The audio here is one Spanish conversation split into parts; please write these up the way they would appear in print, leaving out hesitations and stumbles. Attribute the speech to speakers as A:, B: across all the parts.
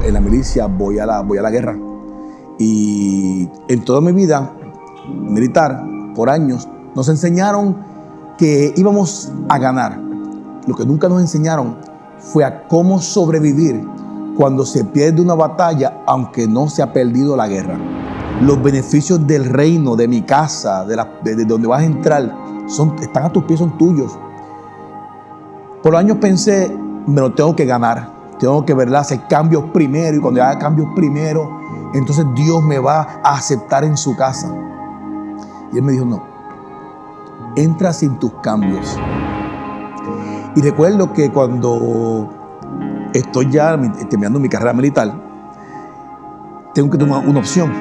A: en la milicia, voy a la guerra. Y en toda mi vida militar, por años, nos enseñaron que íbamos a ganar. Lo que nunca nos enseñaron fue a cómo sobrevivir cuando se pierde una batalla, aunque no se ha perdido la guerra. Los beneficios del reino, de mi casa, de donde vas a entrar, están a tus pies, son tuyos. Por años pensé, me lo tengo que ganar, tengo que, ¿verdad?, hacer cambios primero, y cuando haga cambios primero, entonces Dios me va a aceptar en su casa. Y Él me dijo, no, entra sin tus cambios. Y recuerdo que cuando estoy ya terminando mi carrera militar, tengo que tomar una opción.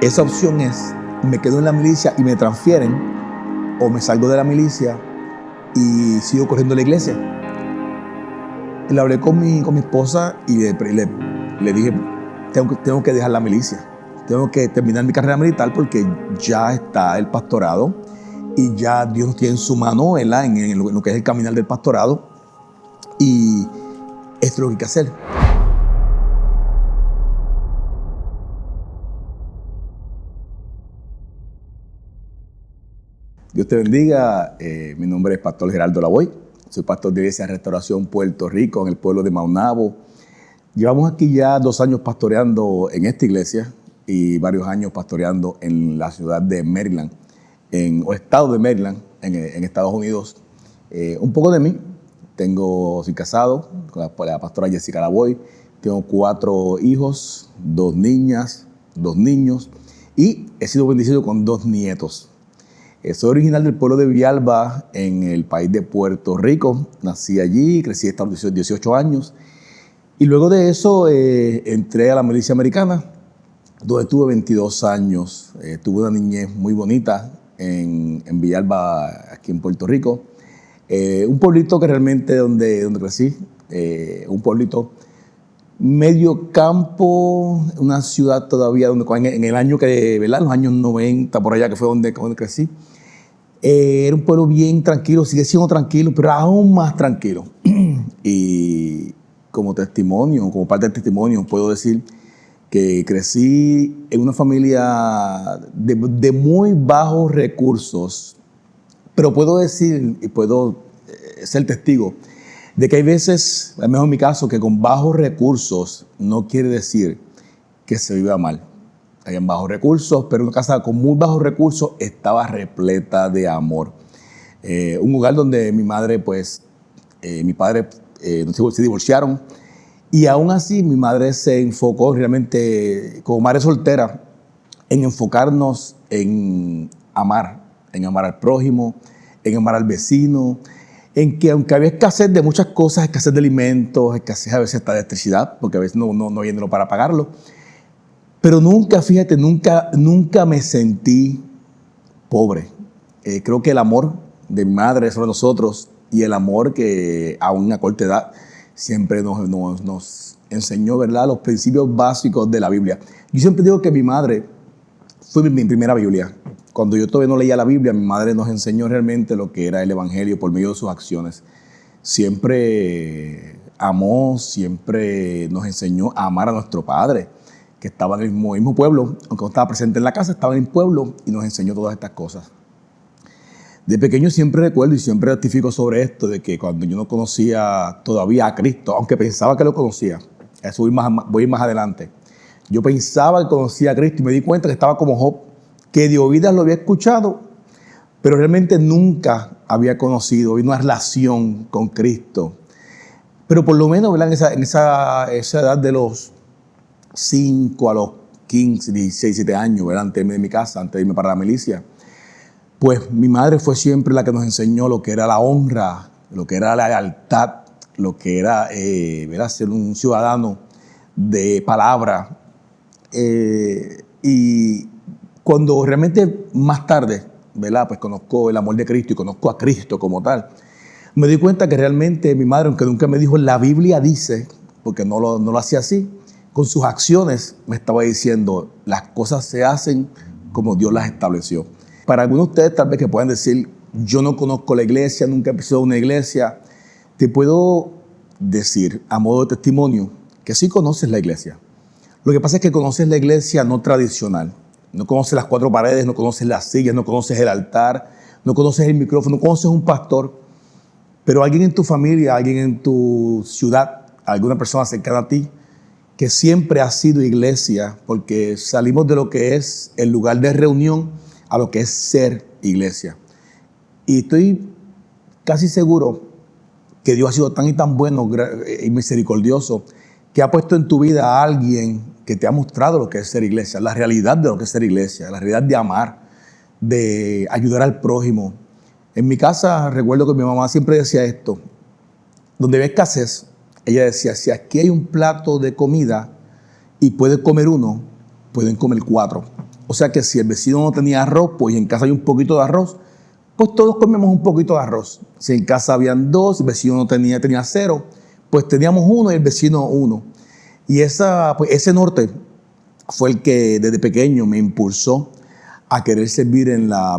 A: Esa opción es, me quedo en la milicia y me transfieren, o me salgo de la milicia y sigo corriendo a la iglesia. Le hablé con mi esposa y le dije, tengo que dejar la milicia. Tengo que terminar mi carrera militar porque ya está el pastorado y ya Dios nos tiene en su mano, ¿verdad?, en lo que es el caminar del pastorado. Y esto es lo que hay que hacer. Dios te bendiga. Mi nombre es Pastor Geraldo Lavoy. Soy pastor de Iglesia Restauración Puerto Rico, en el pueblo de Maunabo. Llevamos aquí ya 2 años pastoreando en esta iglesia y varios años pastoreando en la ciudad de Maryland, o estado de Maryland, en Estados Unidos. Un poco de mí. Soy casado con la pastora Jessica Lavoy. Tengo 4 hijos, 2 niñas, 2 niños y he sido bendecido con 2 nietos. Soy original del pueblo de Villalba, en el país de Puerto Rico. Nací allí, crecí hasta los 18 años. Y luego de eso entré a la milicia americana, donde tuve 22 años. Tuve una niñez muy bonita en Villalba, aquí en Puerto Rico. Un pueblito que realmente donde crecí, un pueblito medio campo, una ciudad todavía donde en el año que, ¿verdad?, en los años 90, por allá, que fue donde crecí. Era un pueblo bien tranquilo, sigue siendo tranquilo, pero aún más tranquilo. Y como testimonio, como parte del testimonio, puedo decir que crecí en una familia de muy bajos recursos, pero puedo decir y puedo ser testigo de que hay veces, al menos en mi caso, que con bajos recursos no quiere decir que se viva mal. Hay bajos recursos, pero una casa con muy bajos recursos estaba repleta de amor. Un hogar donde mi madre, mi padre se divorciaron, y aún así mi madre se enfocó realmente, como madre soltera, en enfocarnos en amar al prójimo, en amar al vecino, en que aunque había escasez de muchas cosas, escasez de alimentos, escasez a veces hasta de electricidad, porque a veces no había dinero para pagarlo, pero nunca, fíjate, nunca me sentí pobre. Creo que el amor de mi madre sobre nosotros y el amor que a una corta edad siempre nos enseñó, ¿verdad?, los principios básicos de la Biblia. Yo siempre digo que mi madre fue mi primera Biblia. Cuando yo todavía no leía la Biblia, mi madre nos enseñó realmente lo que era el Evangelio por medio de sus acciones. Siempre amó, siempre nos enseñó a amar a nuestro Padre, que estaba en el mismo pueblo, aunque no estaba presente en la casa, estaba en el pueblo y nos enseñó todas estas cosas. De pequeño siempre recuerdo y siempre ratifico sobre esto, de que cuando yo no conocía todavía a Cristo, aunque pensaba que lo conocía, eso voy más adelante, yo pensaba que conocía a Cristo y me di cuenta que estaba como Job, que de oídas lo había escuchado, pero realmente nunca había conocido una relación con Cristo. Pero por lo menos, ¿verdad?, en esa edad de los 5 a los 15, 16, 17 años, ¿verdad?, antes de irme de mi casa, antes de irme para la milicia, pues mi madre fue siempre la que nos enseñó lo que era la honra, lo que era la lealtad, lo que era, ¿verdad?, ser un ciudadano de palabra. Y cuando realmente más tarde, ¿verdad?, pues conozco el amor de Cristo y conozco a Cristo como tal, me di cuenta que realmente mi madre, aunque nunca me dijo la Biblia dice, porque no lo hacía así, con sus acciones me estaba diciendo las cosas se hacen como Dios las estableció. Para algunos de ustedes tal vez que puedan decir, yo no conozco la iglesia, nunca he pisado una iglesia, te puedo decir a modo de testimonio que sí conoces la iglesia. Lo que pasa es que conoces la iglesia no tradicional. No conoces las cuatro paredes, no conoces las sillas, no conoces el altar, no conoces el micrófono, no conoces un pastor. Pero alguien en tu familia, alguien en tu ciudad, alguna persona cercana a ti, que siempre ha sido iglesia, porque salimos de lo que es el lugar de reunión a lo que es ser iglesia. Y estoy casi seguro que Dios ha sido tan y tan bueno y misericordioso que ha puesto en tu vida a alguien que te ha mostrado lo que es ser iglesia, la realidad de lo que es ser iglesia, la realidad de amar, de ayudar al prójimo. En mi casa recuerdo que mi mamá siempre decía esto: donde había escasez, ella decía, si aquí hay un plato de comida y puede comer uno, pueden comer cuatro. O sea que si el vecino no tenía arroz, pues en casa hay un poquito de arroz, pues todos comemos un poquito de arroz. Si en casa habían dos, el vecino no tenía cero, pues teníamos uno y el vecino uno. Y ese norte fue el que desde pequeño me impulsó a querer servir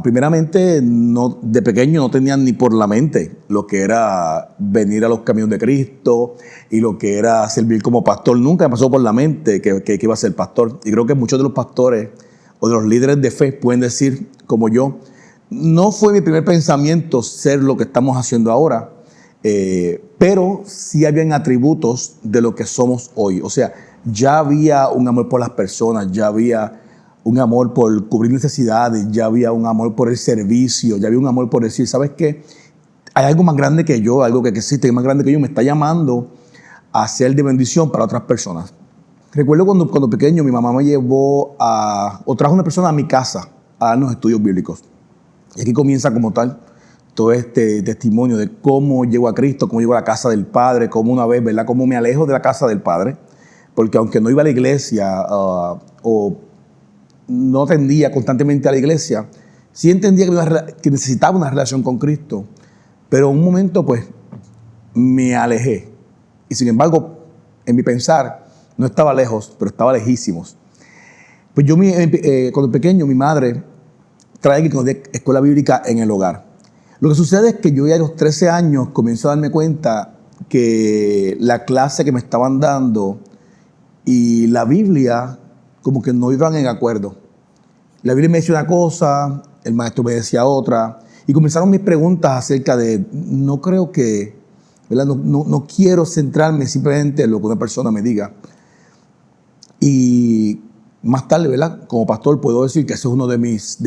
A: primeramente, de pequeño no tenía ni por la mente lo que era venir a los caminos de Cristo y lo que era servir como pastor. Nunca me pasó por la mente que iba a ser pastor. Y creo que muchos de los pastores o de los líderes de fe pueden decir, como yo, no fue mi primer pensamiento ser lo que estamos haciendo ahora, pero sí habían atributos de lo que somos hoy. O sea, ya había un amor por las personas, ya había un amor por cubrir necesidades, ya había un amor por el servicio, ya había un amor por decir, ¿sabes qué? Hay algo más grande que yo, algo que existe, más grande que yo, me está llamando a ser de bendición para otras personas. Recuerdo cuando pequeño mi mamá me llevó o trajo una persona a mi casa a darnos estudios bíblicos. Y aquí comienza como tal todo este testimonio de cómo llego a Cristo, cómo llego a la casa del Padre, cómo una vez, ¿verdad? Cómo me alejo de la casa del Padre, porque aunque no iba a la iglesia o no atendía constantemente a la iglesia, sí entendía que necesitaba una relación con Cristo, pero en un momento pues me alejé. Y sin embargo, en mi pensar, no estaba lejos, pero estaba lejísimos. Pues yo cuando pequeño, mi madre trae que escuela bíblica en el hogar. Lo que sucede es que yo ya a los 13 años comienzo a darme cuenta que la clase que me estaban dando y la Biblia como que no iban en acuerdo. La Biblia me decía una cosa, el maestro me decía otra, y comenzaron mis preguntas acerca de, no creo que, ¿verdad? No quiero centrarme simplemente en lo que una persona me diga. Y más tarde, ¿verdad? Como pastor puedo decir que eso es uno de mis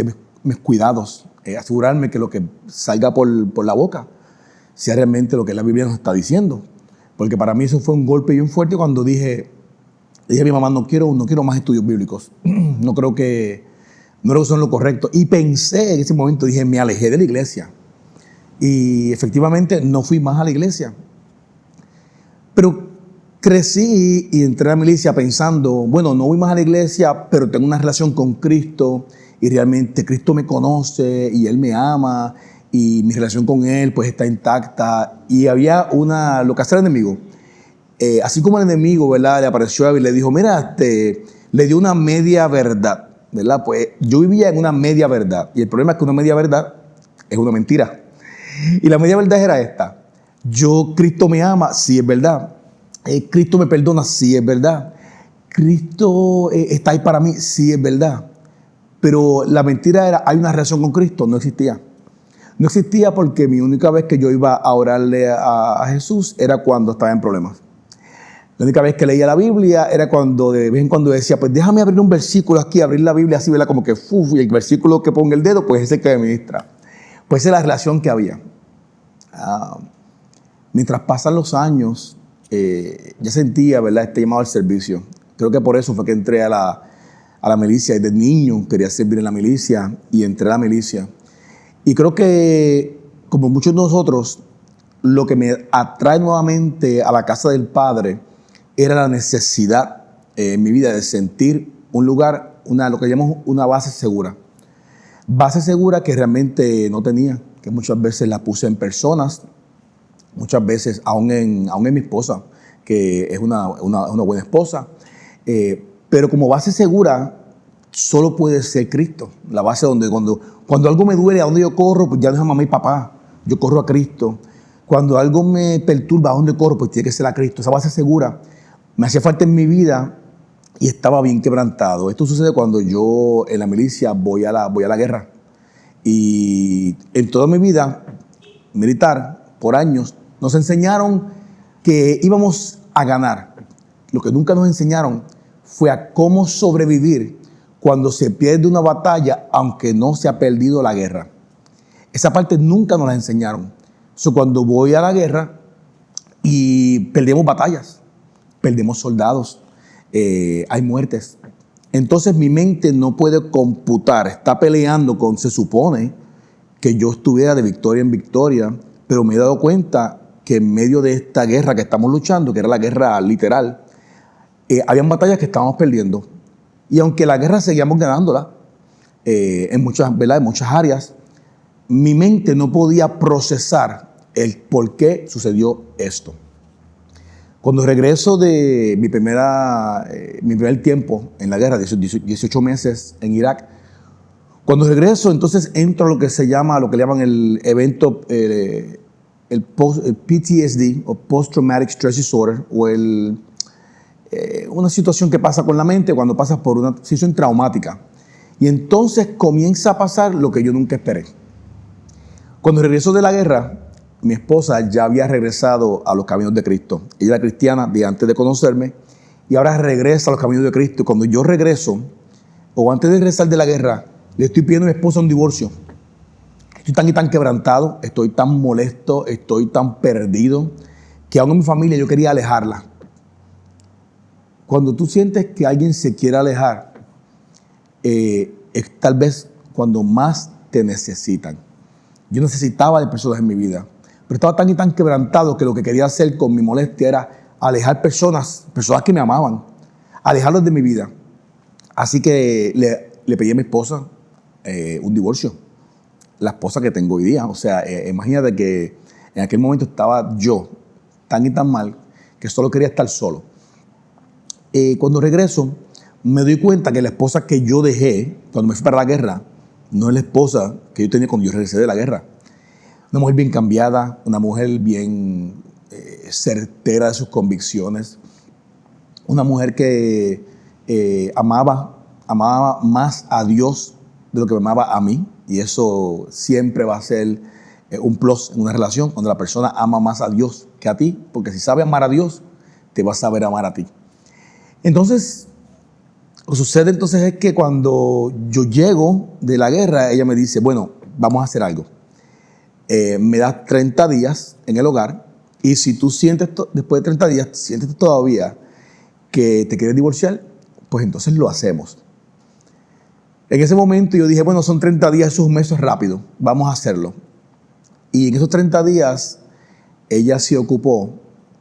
A: cuidados, asegurarme que lo que salga por la boca sea realmente lo que la Biblia nos está diciendo. Porque para mí eso fue un golpe bien fuerte cuando dije a mi mamá, no quiero más estudios bíblicos. No creo que son lo correcto. Y pensé en ese momento, dije, me alejé de la iglesia. Y efectivamente no fui más a la iglesia. Pero crecí y entré a la milicia pensando, bueno, no voy más a la iglesia, pero tengo una relación con Cristo y realmente Cristo me conoce y Él me ama y mi relación con Él pues está intacta. Y había lo que hace el enemigo. Así como el enemigo, ¿verdad? Le apareció a él y le dijo, mira, le dio una media verdad, ¿verdad? Pues yo vivía en una media verdad. Y el problema es que una media verdad es una mentira. Y la media verdad era esta. Cristo me ama, sí es verdad. Cristo me perdona, sí es verdad. Cristo está ahí para mí, sí es verdad. Pero la mentira era, hay una relación con Cristo, no existía. No existía porque mi única vez que yo iba a orarle a Jesús era cuando estaba en problemas. La única vez que leía la Biblia era cuando de vez en cuando decía, pues déjame abrir un versículo aquí, abrir la Biblia así, ¿verdad? Como que, y el versículo que ponga el dedo, pues es el que me ministra. Pues esa es la relación que había. Mientras pasan los años, ya sentía, ¿verdad?, este llamado al servicio. Creo que por eso fue que entré a la milicia. Desde niño quería servir en la milicia y entré a la milicia. Y creo que, como muchos de nosotros, lo que me atrae nuevamente a la casa del Padre era la necesidad en mi vida de sentir un lugar, lo que llamamos una base segura. Base segura que realmente no tenía, que muchas veces la puse en personas, muchas veces aún en mi esposa, que es una buena esposa. Pero como base segura solo puede ser Cristo. La base donde cuando algo me duele, ¿a dónde yo corro? Pues ya no es a mamá y papá, yo corro a Cristo. Cuando algo me perturba, ¿a dónde corro? Pues tiene que ser a Cristo. Esa base segura me hacía falta en mi vida y estaba bien quebrantado. Esto sucede cuando yo en la milicia voy a la guerra. Y en toda mi vida militar, por años, nos enseñaron que íbamos a ganar. Lo que nunca nos enseñaron fue a cómo sobrevivir cuando se pierde una batalla, aunque no se ha perdido la guerra. Esa parte nunca nos la enseñaron. Cuando voy a la guerra y perdemos batallas, perdemos soldados, hay muertes. Entonces mi mente no puede computar, está peleando con, se supone que yo estuviera de victoria en victoria, pero me he dado cuenta que en medio de esta guerra que estamos luchando, que era la guerra literal, habían batallas que estábamos perdiendo. Y aunque la guerra seguíamos ganándola, en muchas áreas, mi mente no podía procesar el por qué sucedió esto. Cuando regreso de mi primer tiempo en la guerra, 18 meses en Irak, cuando regreso, entonces entro a lo que le llaman el evento, el PTSD, o Post Traumatic Stress Disorder, o una situación que pasa con la mente cuando pasas por una situación traumática. Y entonces comienza a pasar lo que yo nunca esperé. Cuando regreso de la guerra, mi esposa ya había regresado a los caminos de Cristo. Ella era cristiana de antes de conocerme y ahora regresa a los caminos de Cristo. Y cuando yo regreso, o antes de regresar de la guerra, le estoy pidiendo a mi esposa un divorcio. Estoy tan y tan quebrantado, estoy tan molesto, estoy tan perdido, que aún en mi familia yo quería alejarla. Cuando tú sientes que alguien se quiere alejar, es tal vez cuando más te necesitan. Yo necesitaba de personas en mi vida, pero estaba tan y tan quebrantado que lo que quería hacer con mi molestia era alejar personas que me amaban, alejarlos de mi vida. Así que le pedí a mi esposa un divorcio, la esposa que tengo hoy día. O sea, imagínate que en aquel momento estaba yo tan y tan mal que solo quería estar solo. Cuando regreso, me doy cuenta que la esposa que yo dejé cuando me fui para la guerra no es la esposa que yo tenía cuando yo regresé de la guerra. Una mujer bien cambiada, una mujer bien certera de sus convicciones, una mujer que amaba más a Dios de lo que me amaba a mí, y eso siempre va a ser un plus en una relación, cuando la persona ama más a Dios que a ti, porque si sabe amar a Dios, te va a saber amar a ti. Entonces, lo que sucede entonces es que cuando yo llego de la guerra, ella me dice, bueno, vamos a hacer algo. Me das 30 días en el hogar y si tú sientes, después de 30 días, sientes todavía que te quieres divorciar, pues entonces lo hacemos. En ese momento yo dije, bueno, son 30 días, eso es un mes rápido, vamos a hacerlo. Y en esos 30 días, ella se ocupó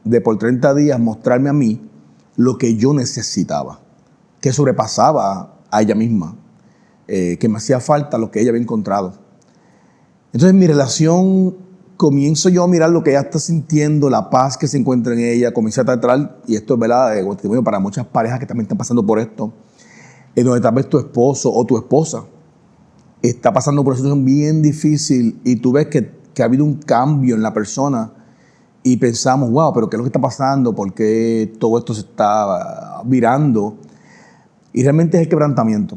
A: de por 30 días mostrarme a mí lo que yo necesitaba, que sobrepasaba a ella misma, que me hacía falta lo que ella había encontrado. Entonces mi relación, comienzo yo a mirar lo que ella está sintiendo, la paz que se encuentra en ella, comienzo a tratar, y esto es verdad, testimonio para muchas parejas que también están pasando por esto, en donde tal vez tu esposo o tu esposa está pasando por una situación bien difícil y tú ves que ha habido un cambio en la persona y pensamos, wow, pero ¿qué es lo que está pasando? ¿Por qué todo esto se está virando? Y realmente es el quebrantamiento.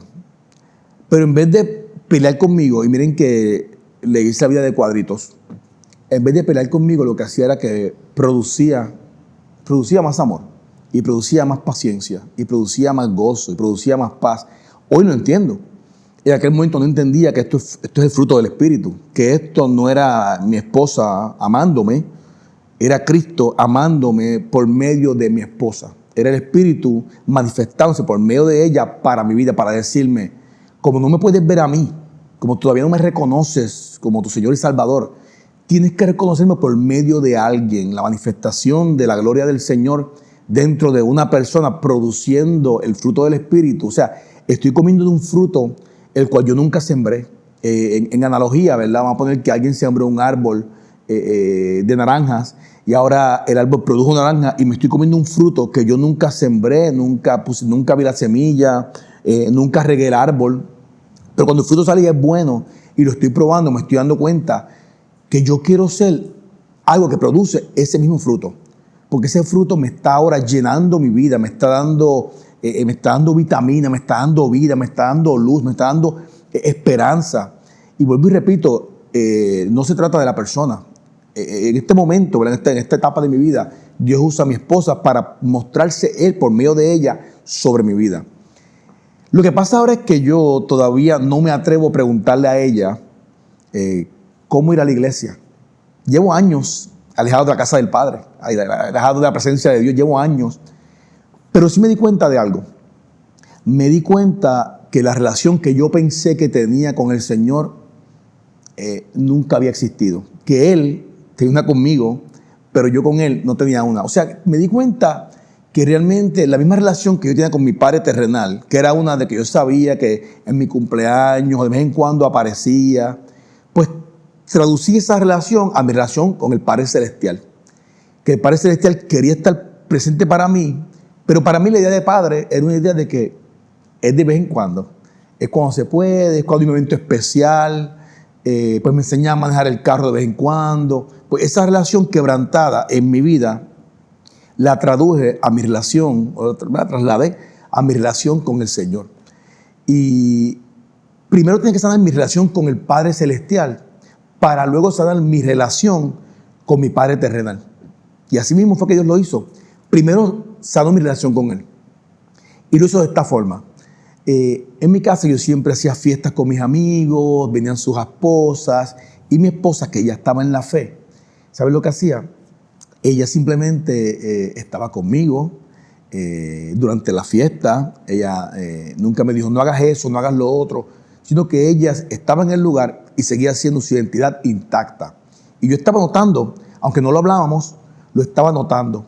A: Pero en vez de pelear conmigo, y miren que le hice la vida de cuadritos, en vez de pelear conmigo, lo que hacía era que producía más amor, y producía más paciencia, y producía más gozo, y producía más paz. Hoy lo entiendo. En aquel momento no entendía que esto es el fruto del Espíritu, que esto no era mi esposa amándome, era Cristo amándome por medio de mi esposa. Era el Espíritu manifestándose por medio de ella para mi vida, para decirme, como no me puedes ver a mí, como todavía no me reconoces como tu Señor y Salvador, tienes que reconocerme por medio de alguien, la manifestación de la gloria del Señor dentro de una persona produciendo el fruto del Espíritu. O sea, estoy comiendo de un fruto el cual yo nunca sembré. En analogía, ¿verdad? Vamos a poner que alguien sembró un árbol de naranjas y ahora el árbol produjo naranja y me estoy comiendo un fruto que yo nunca sembré, nunca vi la semilla, nunca regué el árbol. Pero cuando el fruto sale y es bueno y lo estoy probando, me estoy dando cuenta que yo quiero ser algo que produce ese mismo fruto. Porque ese fruto me está ahora llenando mi vida, me está dando me está dando vitamina, me está dando vida, me está dando luz, me está dando esperanza. Y vuelvo y repito, no se trata de la persona. En este momento, ¿verdad? En esta etapa de mi vida, Dios usa a mi esposa para mostrarse Él por medio de ella sobre mi vida. Lo que pasa ahora es que yo todavía no me atrevo a preguntarle a ella cómo ir a la iglesia. Llevo años alejado de la casa del Padre, alejado de la presencia de Dios, llevo años. Pero sí me di cuenta de algo. Me di cuenta que la relación que yo pensé que tenía con el Señor nunca había existido. Que Él tenía una conmigo, pero yo con Él no tenía una. O sea, me di cuenta que realmente la misma relación que yo tenía con mi Padre terrenal, que era una de que yo sabía que en mi cumpleaños de vez en cuando aparecía, pues traducí esa relación a mi relación con el Padre celestial. Que el Padre celestial quería estar presente para mí, pero para mí la idea de Padre era una idea de que es de vez en cuando. Es cuando se puede, es cuando hay un evento especial, pues me enseña a manejar el carro de vez en cuando. Pues esa relación quebrantada en mi vida la traduje a mi relación, o la trasladé a mi relación con el Señor. Y primero tiene que sanar mi relación con el Padre celestial, para luego sanar mi relación con mi Padre terrenal. Y así mismo fue que Dios lo hizo. Primero sanó mi relación con Él. Y lo hizo de esta forma. En mi casa yo siempre hacía fiestas con mis amigos, venían sus esposas, y mi esposa, que ya estaba en la fe, ¿sabes lo que hacía? Ella simplemente estaba conmigo durante la fiesta. Ella nunca me dijo, no hagas eso, no hagas lo otro, sino que ella estaba en el lugar y seguía siendo su identidad intacta. Y yo estaba notando, aunque no lo hablábamos, lo estaba notando.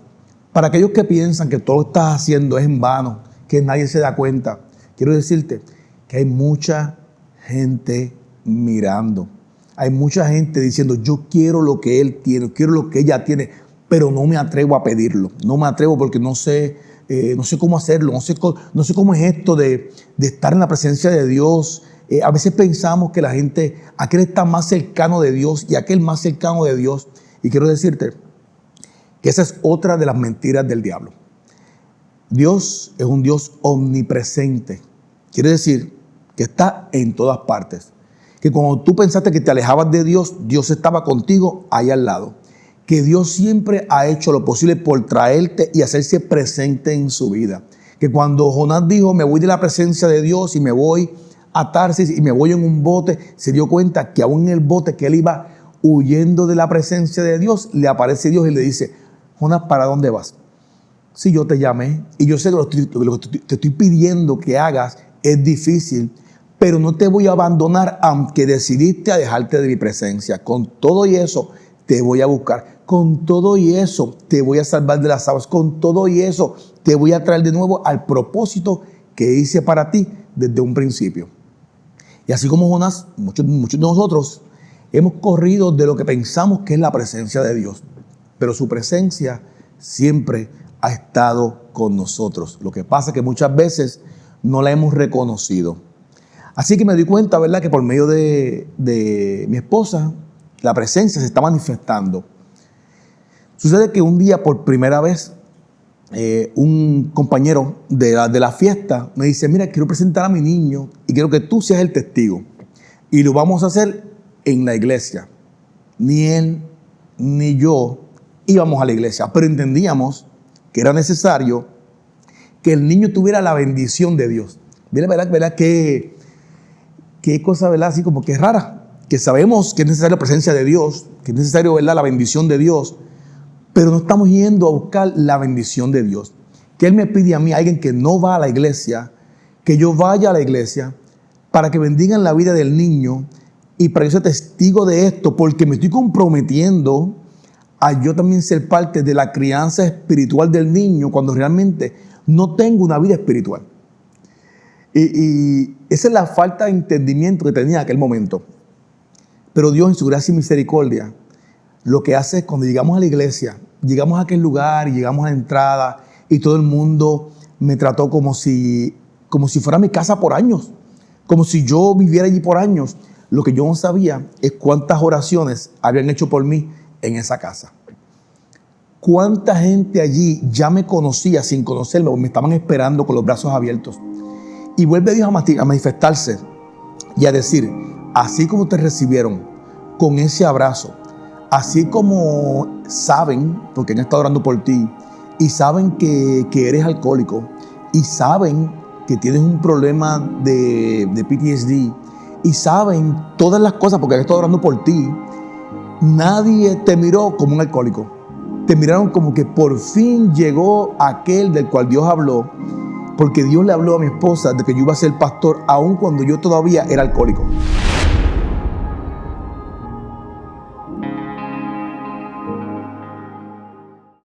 A: Para aquellos que piensan que todo lo que estás haciendo es en vano, que nadie se da cuenta, quiero decirte que hay mucha gente mirando. Hay mucha gente diciendo, yo quiero lo que él tiene, quiero lo que ella tiene, pero no me atrevo a pedirlo. No me atrevo porque no sé cómo hacerlo, no sé cómo es esto de estar en la presencia de Dios. A veces pensamos que la gente, aquel está más cercano de Dios y aquel más cercano de Dios. Y quiero decirte que esa es otra de las mentiras del diablo. Dios es un Dios omnipresente. Quiere decir que está en todas partes. Que cuando tú pensaste que te alejabas de Dios, Dios estaba contigo ahí al lado. Que Dios siempre ha hecho lo posible por traerte y hacerse presente en su vida. Que cuando Jonás dijo, me voy de la presencia de Dios y me voy a Tarsis y me voy en un bote, se dio cuenta que aún en el bote que él iba huyendo de la presencia de Dios, le aparece Dios y le dice, Jonás, ¿para dónde vas? Si yo te llamé y yo sé que lo que te estoy pidiendo que hagas es difícil, pero no te voy a abandonar aunque decidiste a dejarte de mi presencia. Con todo y eso te voy a buscar. Con todo y eso te voy a salvar de las aguas. Con todo y eso te voy a traer de nuevo al propósito que hice para ti desde un principio. Y así como Jonás, muchos de nosotros hemos corrido de lo que pensamos que es la presencia de Dios. Pero su presencia siempre ha estado con nosotros. Lo que pasa es que muchas veces no la hemos reconocido. Así que me di cuenta, ¿verdad?, que por medio de mi esposa, la presencia se está manifestando. Sucede que un día, por primera vez, un compañero de la fiesta me dice, mira, quiero presentar a mi niño y quiero que tú seas el testigo. Y lo vamos a hacer en la iglesia. Ni él ni yo íbamos a la iglesia, pero entendíamos que era necesario que el niño tuviera la bendición de Dios. ¿Verdad? Qué cosa, ¿verdad? Así como que es rara. Que sabemos que es necesaria la presencia de Dios, que es necesario, ¿verdad?, la bendición de Dios, pero no estamos yendo a buscar la bendición de Dios. Que Él me pide a mí, a alguien que no va a la iglesia, que yo vaya a la iglesia para que bendigan la vida del niño y para que yo sea testigo de esto, porque me estoy comprometiendo a yo también ser parte de la crianza espiritual del niño cuando realmente no tengo una vida espiritual. Y esa es la falta de entendimiento que tenía en aquel momento. Pero Dios, en su gracia y misericordia, lo que hace es cuando llegamos a la iglesia, llegamos a aquel lugar y llegamos a la entrada y todo el mundo me trató como si fuera mi casa por años, como si yo viviera allí por años. Lo que yo no sabía es cuántas oraciones habían hecho por mí en esa casa. cuánta gente allí ya me conocía sin conocerme, me estaban esperando con los brazos abiertos. Y vuelve Dios a manifestarse y a decir, así como te recibieron con ese abrazo, así como saben, porque han estado orando por ti, y saben que eres alcohólico, y saben que tienes un problema de PTSD, y saben todas las cosas porque han estado orando por ti, nadie te miró como un alcohólico. Te miraron como que por fin llegó aquel del cual Dios habló, porque Dios le habló a mi esposa de que yo iba a ser pastor aun cuando yo todavía era alcohólico.